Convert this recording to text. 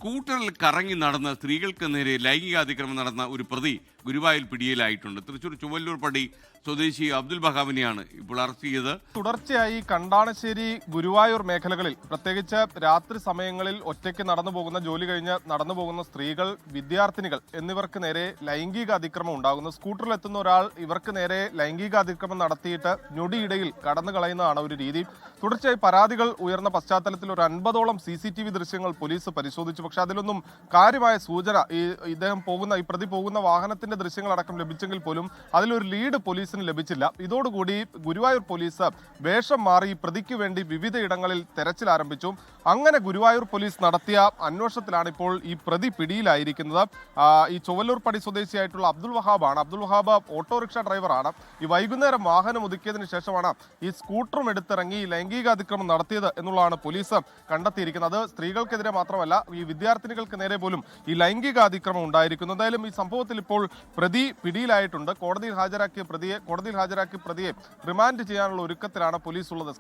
സ്കൂട്ടറിൽ കറങ്ങി നടന്ന സ്ത്രീകൾക്ക് നേരെ ലൈംഗികാതിക്രമം നടന്ന ഒരു പ്രതി ഗുരുവായൂർ പിടിയിലായിട്ടുണ്ട്. തൃശൂർ ചുവല്ലൂർ പടി സ്വദേശി അബ്ദുൽ ബഹാബിനെയാണ് ഇപ്പോൾ അറസ്റ്റ് ചെയ്തത്. തുടർച്ചയായി കണ്ടാണശ്ശേരി ഗുരുവായൂർ മേഖലകളിൽ പ്രത്യേകിച്ച് രാത്രി സമയങ്ങളിൽ ഒറ്റയ്ക്ക് നടന്നു പോകുന്ന ജോലി കഴിഞ്ഞ് നടന്നു പോകുന്ന സ്ത്രീകൾ, വിദ്യാർത്ഥിനികൾ എന്നിവർക്ക് നേരെ ലൈംഗിക അതിക്രമം ഉണ്ടാകുന്നു. സ്കൂട്ടറിൽ എത്തുന്ന ഒരാൾ ഇവർക്ക് നേരെ ലൈംഗിക അതിക്രമം നടത്തിയിട്ട് ഞൊടിയിടയിൽ കടന്നു കളയുന്നതാണ് ഒരു രീതി. തുടർച്ചയായി പരാതികൾ ഉയർന്ന പശ്ചാത്തലത്തിൽ ഒരു 50ഓളം CCTV ദൃശ്യങ്ങൾ പോലീസ് പരിശോധിച്ചു. പക്ഷെ അതിലൊന്നും കാര്യമായ സൂചന ഈ പ്രതി പോകുന്ന വാഹനത്തിന്റെ ദൃശ്യങ്ങളടക്കം ലഭിച്ചെങ്കിൽ പോലും അതിലൊരു ലീഡ് പോലീസിന് ലഭിച്ചില്ല. ഇതോടുകൂടി ഗുരുവായൂർ പോലീസ് വേഷം മാറി പ്രതിക്ക് വേണ്ടി വിവിധ ഇടങ്ങളിൽ തെരച്ചിൽ ആരംഭിച്ചു. അങ്ങനെ ഗുരുവായൂർ പോലീസ് നടത്തിയ അന്വേഷണത്തിലാണ് ഇപ്പോൾ ഈ പ്രതി പിടിയിലായിരിക്കുന്നത്. ഈ ചുവല്ലൂർ പടി സ്വദേശിയായിട്ടുള്ള അബ്ദുൽ വഹാബാണ്. അബ്ദുൽ വഹാബ് ഓട്ടോറിക്ഷ ഡ്രൈവറാണ്. ഈ വൈകുന്നേരം വാഹനം ഒതുക്കിയതിനു ശേഷമാണ് ഈ സ്കൂട്ടറും എടുത്തിറങ്ങി ലൈംഗികാതിക്രമം നടത്തിയത് എന്നുള്ളതാണ് പോലീസ് കണ്ടെത്തിയിരിക്കുന്നത്. അത് സ്ത്രീകൾക്കെതിരെ മാത്രമല്ല, ഈ വിദ്യാർത്ഥിനികൾക്ക് നേരെ പോലും ഈ ലൈംഗികാതിക്രമം ഉണ്ടായിരിക്കുന്നു. എന്തായാലും ഈ സംഭവത്തിൽ ഇപ്പോൾ പ്രതി പിടിയിലായിട്ടുണ്ട്. കോടതിയിൽ ഹാജരാക്കിയ പ്രതിയെ റിമാൻഡ് ചെയ്യാനുള്ള ഒരുക്കത്തിലാണ് പോലീസ് ഉള്ളത്.